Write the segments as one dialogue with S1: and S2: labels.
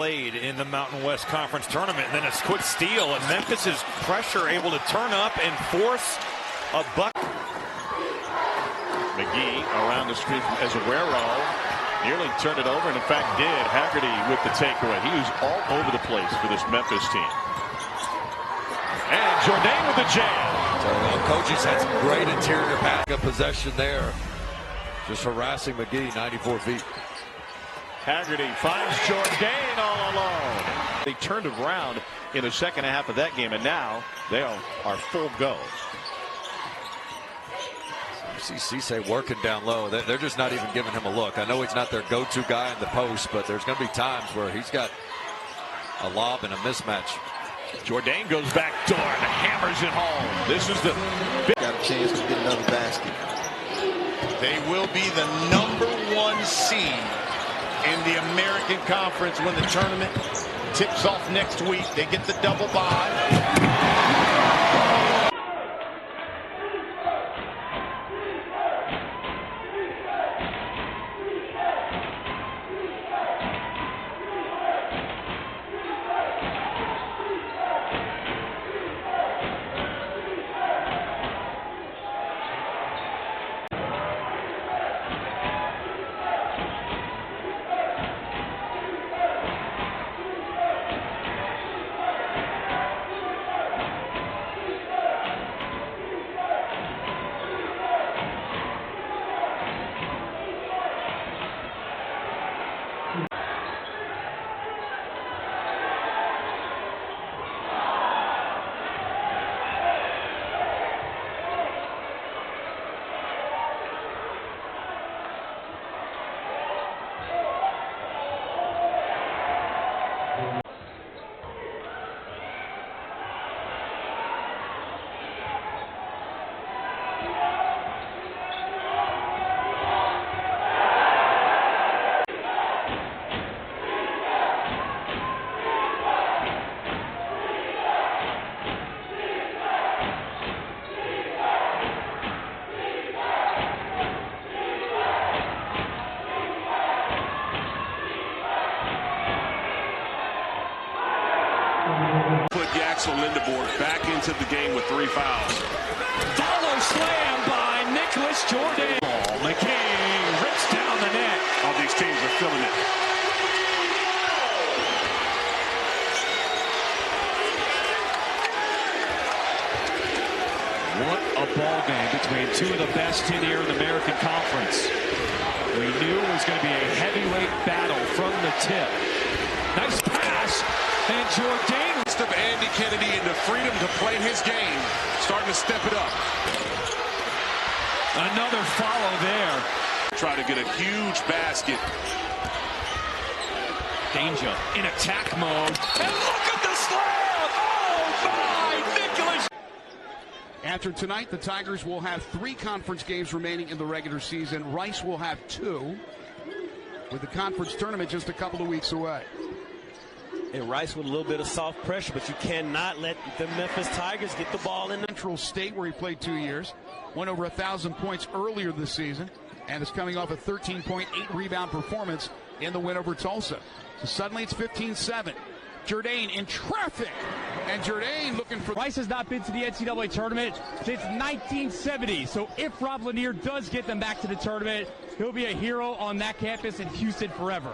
S1: played in the Mountain West Conference tournament, and then a quick steal, and Memphis's pressure able to turn up and force a bucket.
S2: McGee around the street as Aguero nearly turned it over, and in fact did. Haggerty with the takeaway. He was all over the place for this Memphis team. And Jourdain with the jam.
S3: So coaches had some great interior passing possession there. Just harassing McGee, 94 feet.
S2: Haggerty finds Jourdain all alone. They turned it around in the second half of that game, and now they are full go.
S3: You see Cisse working down low. They're just not even giving him a look. I know he's not their go-to guy in the post, but there's going to be times where he's got a lob and a mismatch.
S2: Jourdain goes back door and hammers it home. This is the
S4: got a chance to get another basket.
S5: They will be the #1 seed in the American Conference when the tournament tips off next week. They get the double bye.
S6: Put Yaxel Lindeborg back into the game with 3 fouls.
S1: Follow slam by Nicholas Jourdain. McGee rips down the net.
S6: All these teams are feeling it.
S1: What a ball game between two of the best in here in the American Conference. We knew it was going to be a heavyweight battle from the tip. Nice pass, and Jourdain.
S6: Of Andy Kennedy into freedom to play his game, starting to step it up.
S1: Another follow there.
S6: Try to get a huge basket.
S1: Danger in attack mode. And look at the slam! Oh my, Nicholas!
S7: After tonight, the Tigers will have 3 conference games remaining in the regular season. Rice will have 2, with the conference tournament just a couple of weeks away.
S8: And Rice with a little bit of soft pressure, but you cannot let the Memphis Tigers get the ball in.
S7: Central State, where he played 2 years, went over 1,000 points earlier this season, and is coming off a 13.8 rebound performance in the win over Tulsa. So suddenly it's 15-7. Jourdain in traffic, and Jourdain looking for.
S9: Rice has not been to the NCAA tournament since 1970. So if Rob Lanier does get them back to the tournament, he'll be a hero on that campus in Houston forever.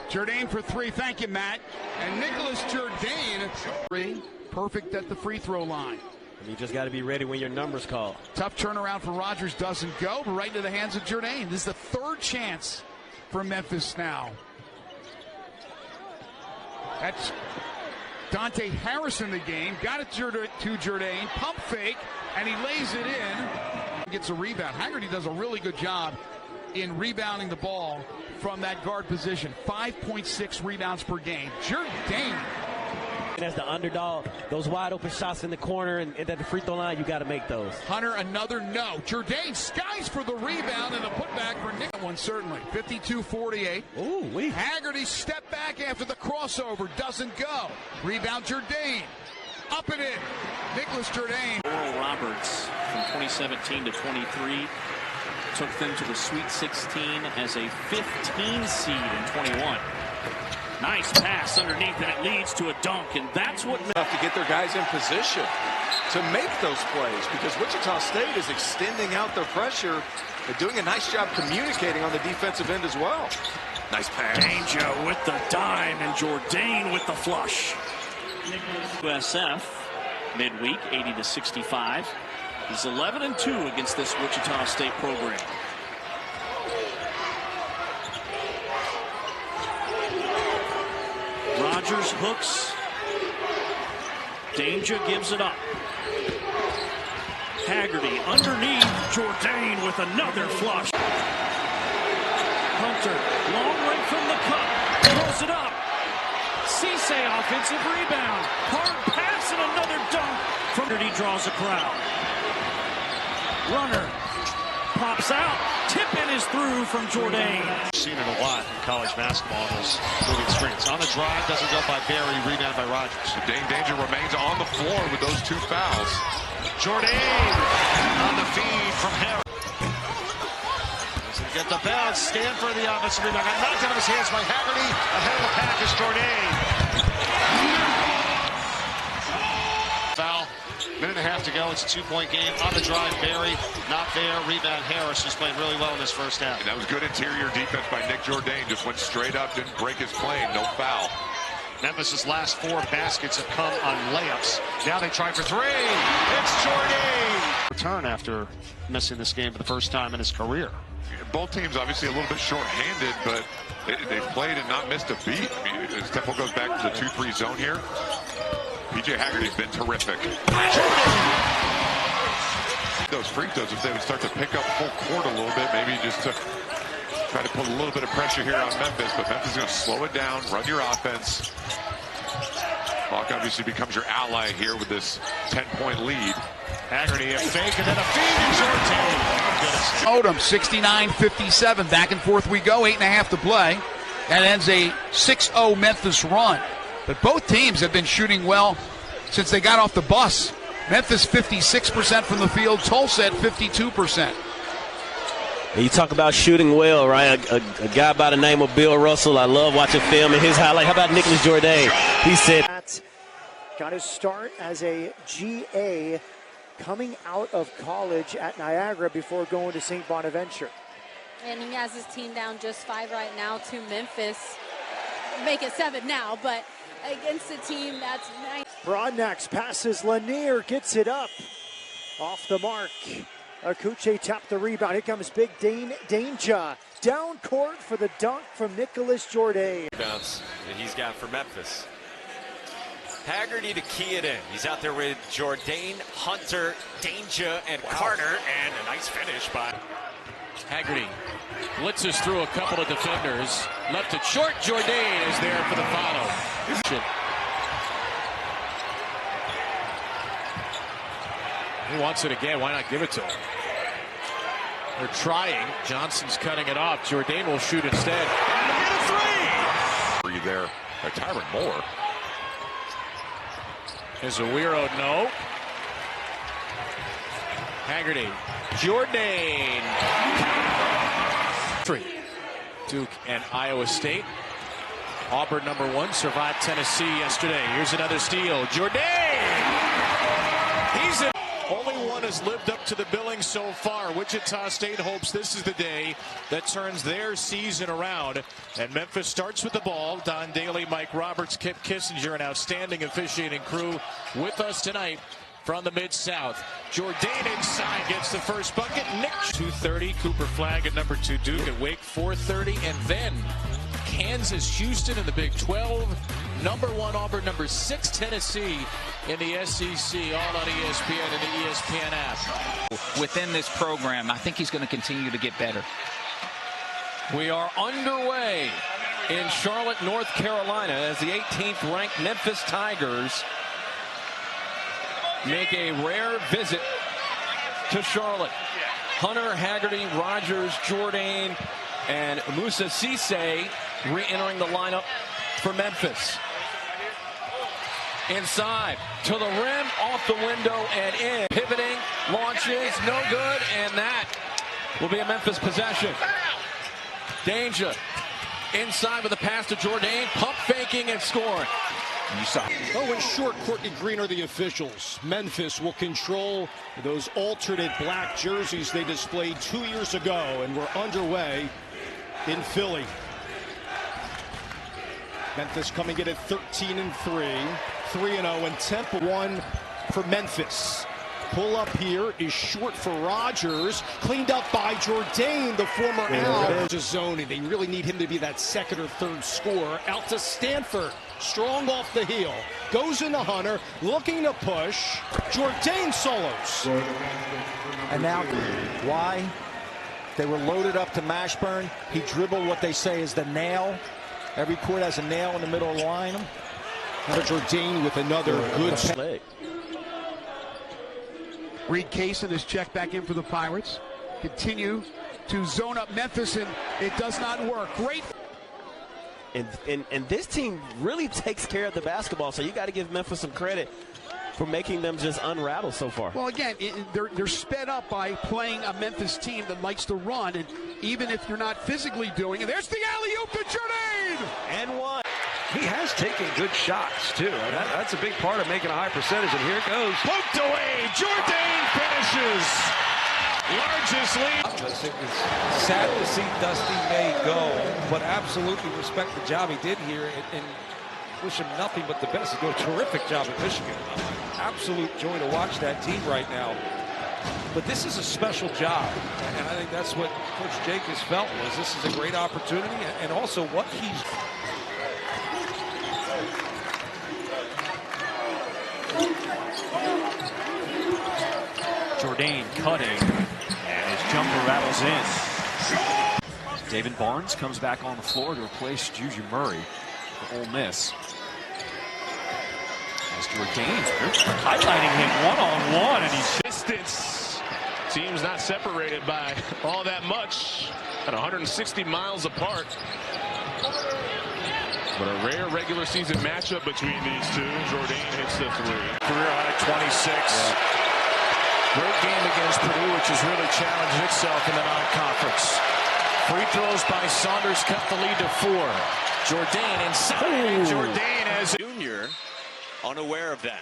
S7: Jourdain for 3. Thank you, Matt. And Nicholas Jourdain, 3, perfect at the free throw line.
S8: You just got to be ready when your number's called.
S7: Tough turnaround for Rogers, doesn't go, but right into the hands of Jourdain. This is the 3rd chance for Memphis now. That's Dante Harris in the game. Got it to Jourdain. Pump fake, and he lays it in. Gets a rebound. Haggerty does a really good job in rebounding the ball from that guard position. 5.6 rebounds per game. Jourdain.
S8: As the underdog, those wide open shots in the corner and at the free throw line, you got to make those.
S7: Hunter, another no. Jourdain skies for the rebound and a putback for Nick. One certainly. 52-48.
S8: Ooh,
S7: Haggerty step back after the crossover. Doesn't go. Rebound Jourdain. Up and in. Nicholas Jourdain.
S10: Oral Roberts from 2017 to 23 took them to the Sweet 16 as a 15 seed in 21. Nice pass underneath, and it leads to a dunk, and that's what
S11: have to get their guys in position to make those plays, because Wichita State is extending out their pressure and doing a nice job communicating on the defensive end as well. Nice pass.
S10: Danger with the dime, and Jourdain with the flush. USF midweek 80-65. He's 11-2 against this Wichita State program. Rogers hooks. Danger gives it up. Haggerty underneath. Jourdain with another flush. Hunter, long right from the cup. Throws it up. Cisse offensive rebound. Hard pass and another dunk. Haggerty draws a crowd. Runner pops out. Tip-in is through from Jourdain.
S12: Seen it a lot in college basketball in those moving screens. On the drive, doesn't go by Barry, rebound by Rogers.
S6: Danger remains on the floor with those two fouls.
S12: Jourdain on the feed from Harris. Doesn't get the bounce. Stanford the offensive rebound. Got knocked out of his hands by Haggerty. Ahead of the pack is Jourdain. Foul. Minute and a half to go. It's a two-point game. On the drive, Barry not there. Rebound Harris, who's played really well in this first half.
S6: And that was good interior defense by Nick Jourdain. Just went straight up, didn't break his plane. No foul.
S12: Memphis' last 4 baskets have come on layups. Now they try for 3. It's Jourdain. Return after missing this game for the first time in his career.
S6: Both teams obviously a little bit short-handed, but they've played and not missed a beat. I mean, as Temple goes back to the 2-3 zone here, P.J. Haggerty's been terrific. Those free throws, if they would start to pick up full court a little bit, maybe just to try to put a little bit of pressure here on Memphis, but Memphis is going to slow it down, run your offense. Clock obviously becomes your ally here with this 10-point lead.
S12: Haggerty a fake and then a feed to
S7: Odom 69-57. Back and forth we go. 8.5 to play. That ends a 6-0 Memphis run. But both teams have been shooting well since they got off the bus. Memphis 56% from the field. Tulsa at 52%.
S8: You talk about shooting well, right? A guy by the name of Bill Russell. I love watching film and his highlight. How about Nicholas Jourdain? He said,
S13: got his start as a GA coming out of college at Niagara before going to St. Bonaventure.
S14: And he has his team down just 5 right now to Memphis. Make it 7 now, but against a team that's nice.
S13: Broadnax passes Lanier, gets it up. Off the mark. Akuche tapped the rebound. Here comes Big Danger. Down court for the dunk from Nicholas Jourdain.
S3: Bounce that he's got for Memphis. Haggerty to key it in. He's out there with Jourdain, Hunter, Danger, and Carter, and a nice finish by
S1: Haggerty. Blitzes through a couple of defenders. Left it short. Jourdain is there for the follow. He wants it again. Why not give it to him? They're trying. Johnson's cutting it off. Jourdain will shoot instead. And get a 3!
S6: Are you there? Tyron Moore.
S1: Is a Weiro, no. Haggerty. Jourdain. 3. Duke and Iowa State. Auburn #1 survived Tennessee yesterday. Here's another steal. Jourdain! He's in. Only one has lived up to the billing so far. Wichita State hopes this is the day that turns their season around. And Memphis starts with the ball. Don Daly, Mike Roberts, Kip Kissinger, an outstanding officiating crew with us tonight from the Mid-South. Jourdain inside gets the first bucket. Nick 2:30. Cooper Flagg at #2 Duke at Wake 4:30. And then Kansas, Houston in the Big 12. #1 Auburn, #6 Tennessee in the SEC, all on ESPN and the ESPN app.
S15: Within this program, I think he's going to continue to get better.
S1: We are underway in Charlotte, North Carolina, as the 18th ranked Memphis Tigers make a rare visit to Charlotte. Hunter, Haggerty, Rogers, Jourdain, and Musa Cisse re-entering the lineup for Memphis. Inside, to the rim, off the window, and in. Pivoting, launches, no good, and that will be a Memphis possession. Danger
S16: inside with a pass to Jourdain, pump faking and scoring. You saw.
S17: Oh, in short, Courtney Green are the officials. Memphis will control those alternate black jerseys they displayed 2 years ago, and we're underway in Philly. Memphis coming in at 13-3, 3-0, and Temple 1 for Memphis. Pull up here is short for Rogers, cleaned up by Jourdain, the former out. Zone. They really need him to be that second or third scorer. Out to Stanford, strong off the heel, goes into Hunter, looking to push. Jourdain solos.
S18: And now, why? They were loaded up to Mashburn. He dribbled what they say is the nail. Every court has a nail in the middle of the line.
S17: Now Jourdain with another good play.
S7: Reed Kaysen is checked back in for the Pirates. Continue to zone up Memphis, and it does not work. Great.
S8: And this team really takes care of the basketball, so you got to give Memphis some credit for making them just unravel so far.
S7: Well, again, they're sped up by playing a Memphis team that likes to run, and even if you're not physically doing it, there's the alley-oop to Jourdain!
S8: And one.
S16: He has taken good shots, too. That's a big part of making a high percentage, and here it goes.
S2: Poked away. Jourdain finishes. Largest lead.
S19: It's sad to see Dusty May go, but absolutely respect the job he did here, and wish him nothing but the best. He did a terrific job at Michigan. Absolute joy to watch that team right now. But this is a special job, and I think that's what Coach Jacobs felt was this is a great opportunity, and also what he's...
S1: Jourdain cutting, and his jumper rattles in. David Barnes comes back on the floor to replace Juju Murray for Ole Miss. As Jourdain, highlighting him one-on-one, and he's
S2: distance. Teams not separated by all that much at 160 miles apart. But a rare regular season matchup between these two. Jourdain hits the three.
S12: Career high 26. Yeah. Great game against Purdue, which has really challenged itself in the non-conference. Free throws by Saunders cut the lead to 4. Jourdain inside. Jourdain as a junior, unaware of that.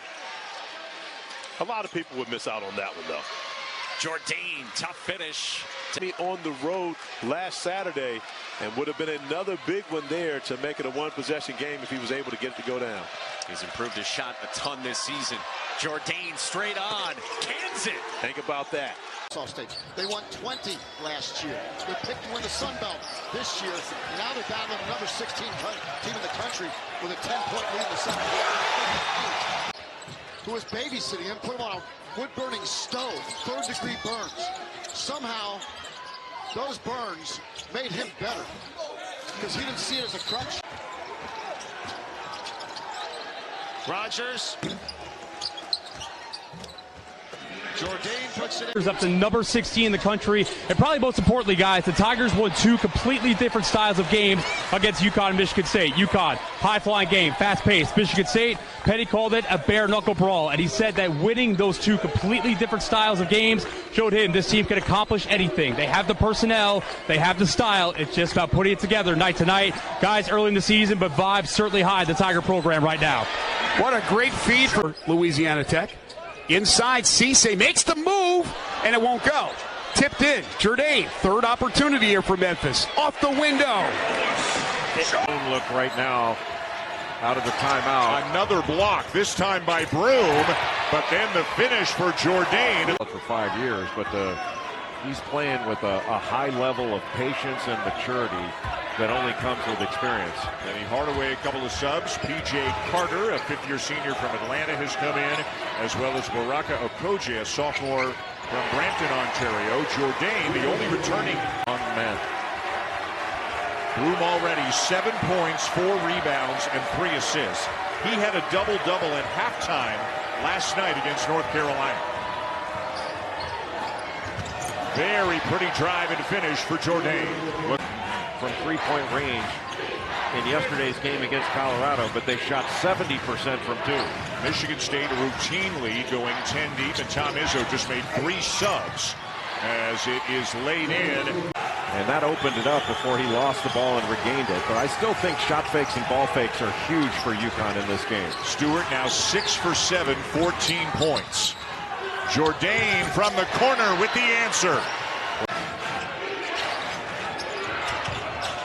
S2: A lot of people would miss out on that one, though.
S12: Jourdain, tough finish.
S20: On the road last Saturday, and would have been another big one there to make it a one-possession game if he was able to get it to go down.
S12: He's improved his shot a ton this season. Jourdain straight on, cans it.
S20: Think about that.
S21: State. They won 20 last year. They picked to win the Sun Belt this year. Now they're battling another 16 team in the country with a 10-point lead in the second quarter. Who was babysitting him, put him on a wood-burning stove, third-degree burns. Somehow, those burns made him better because he didn't see it as a crutch.
S12: Rogers. Jourdain puts it in.
S9: Up to number 16 in the country. And probably most importantly, guys, the Tigers won 2 completely different styles of games against UConn and Michigan State. UConn, high-flying game, fast-paced. Michigan State, Petty called it a bare-knuckle brawl. And he said that winning those 2 completely different styles of games showed him this team can accomplish anything. They have the personnel. They have the style. It's just about putting it together night to night. Guys, early in the season, but vibes certainly high in the Tiger program right now.
S7: What a great feed for Louisiana Tech. Inside, Cisse makes the move, and it won't go. Tipped in. Jourdain, third opportunity here for Memphis. Off the window.
S2: Look right now out of the timeout. Another block, this time by Broom, but then the finish for Jourdain.
S22: For 5 years, but he's playing with a high level of patience and maturity that only comes with experience.
S2: Danny Hardaway, a couple of subs. P.J. Carter, a fifth-year senior from Atlanta, has come in, as well as Baraka Okoje, a sophomore from Brampton, Ontario. Jourdain, the only returning on man. Broom already 7 points, 4 rebounds, and 3 assists. He had a double-double at halftime last night against North Carolina. Very pretty drive and finish for Jourdain.
S22: From three-point range in yesterday's game against Colorado, but they shot 70% from 2.
S2: Michigan State routinely going 10 deep, and Tom Izzo just made 3 subs as it is laid in.
S22: And that opened it up before he lost the ball and regained it. But I still think shot fakes and ball fakes are huge for UConn in this game.
S2: Stewart now 6 for 7, 14 points. Jourdain from the corner with the answer.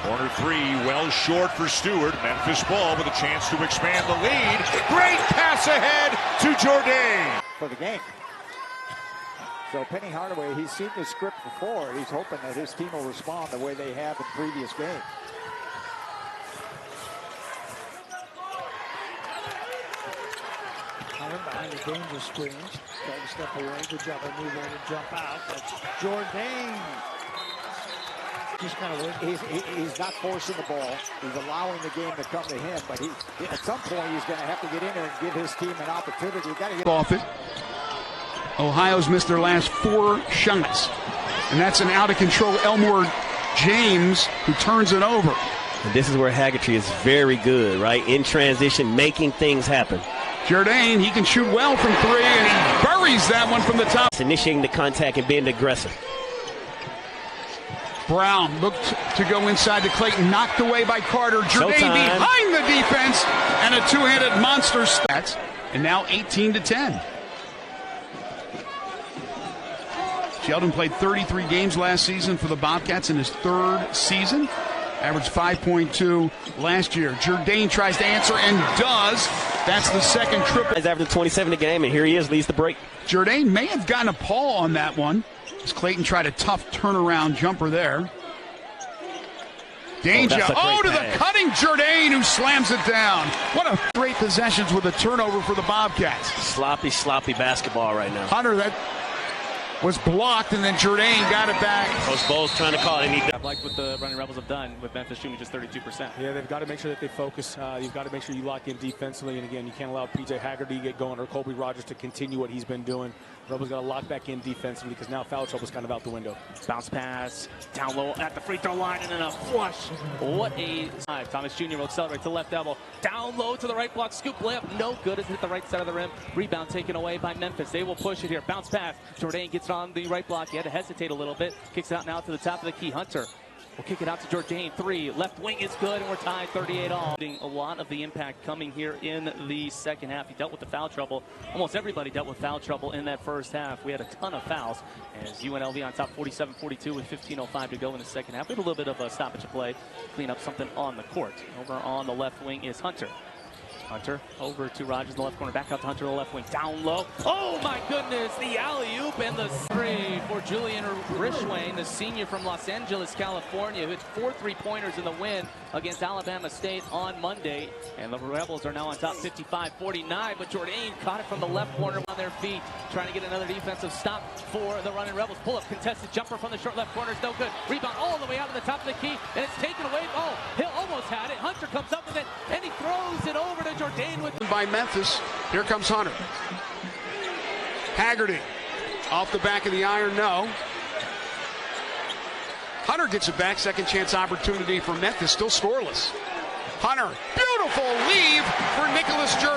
S2: Corner three, well short for Stewart. Memphis ball with a chance to expand the lead. Great pass ahead to Jourdain.
S4: For the game. So Penny Hardaway, he's seen the script before, and he's hoping that his team will respond the way they have in previous games.
S13: Behind the danger screens. Trying to step away. Good job of moving and jump out. That's Jourdain. Just kind of
S4: he's not forcing the ball. He's allowing the game to come to him. But at some point, he's going to have to get in there and give his team an opportunity. Got to get
S7: off it. Ohio's missed their last 4 shots. And that's an out-of-control Elmore James who turns it over.
S8: And this is where Haggerty is very good, right? In transition, making things happen.
S7: Jourdain, he can shoot well from 3, and he buries that one from the top.
S8: Initiating the contact and being aggressive.
S7: Brown looked to go inside to Clayton, knocked away by Carter. Jourdain behind the defense, and a two-handed monster stats. And now 18-10. Sheldon played 33 games last season for the Bobcats in his 3rd season. Averaged 5.2 last year. Jourdain tries to answer and does. That's the second triple.
S8: He's averaging 27 a game, and here he is, leads the break.
S7: Jourdain may have gotten a Paul on that one, as Clayton tried a tough turnaround jumper there. Danger. To the cutting Jourdain, who slams it down. What a great possessions with a turnover for the Bobcats.
S8: Sloppy basketball right now.
S7: Hunter, that was blocked, and then Jourdain got it back.
S8: Coach Bowles trying to call it.
S5: I like what the Running Rebels have done with Memphis shooting just 32%.
S23: Yeah, they've got to make sure that they focus. You've got to make sure you lock in defensively. And again, you can't allow P.J. Haggerty to get going or Colby Rogers to continue what he's been doing. Rebels got to lock back in defensively because now foul trouble's kind of out the window.
S10: Bounce pass, down low at the free throw line, and then a flush. What a dive. Thomas Jr. will accelerate to the left elbow. Down low to the right block. Scoop layup. No good. It's hit the right side of the rim. Rebound taken away by Memphis. They will push it here. Bounce pass. Jourdain gets it on the right block. He had to hesitate a little bit. Kicks it out now to the top of the key. Hunter will kick it out to Jourdain. 3. Left wing is good, and we're tied 38-all. A lot of the impact coming here in the second half. He dealt with the foul trouble. Almost everybody dealt with foul trouble in that first half. We had a ton of fouls as UNLV on top 47-42 with 15:05 to go in the second half. We had a little bit of a stoppage of play, clean up something on the court. Over on the left wing is Hunter. Hunter over to Rogers in the left corner. Back out to Hunter in the left wing. Down low. Oh my goodness. The alley-oop and the 3 for Julian Rishwain, the senior from Los Angeles, California, who hit 4 3-pointers in the win against Alabama State on Monday. And the Rebels are now on top 55-49. But Jourdain caught it from the left corner on their feet, trying to get another defensive stop for the Running Rebels. Pull up, contested jumper from the short left corner is no good. Rebound all the way out to the top of the key, and it's taken away. Oh, Hill almost had it. Hunter comes up with it, and he throws it over to Jourdain with
S7: by Memphis. Here comes Hunter. Haggerty off the back of the iron, no. Hunter gets it back. Second chance opportunity for Memphis, still scoreless. Hunter, beautiful leave for Nicholas Jourdain.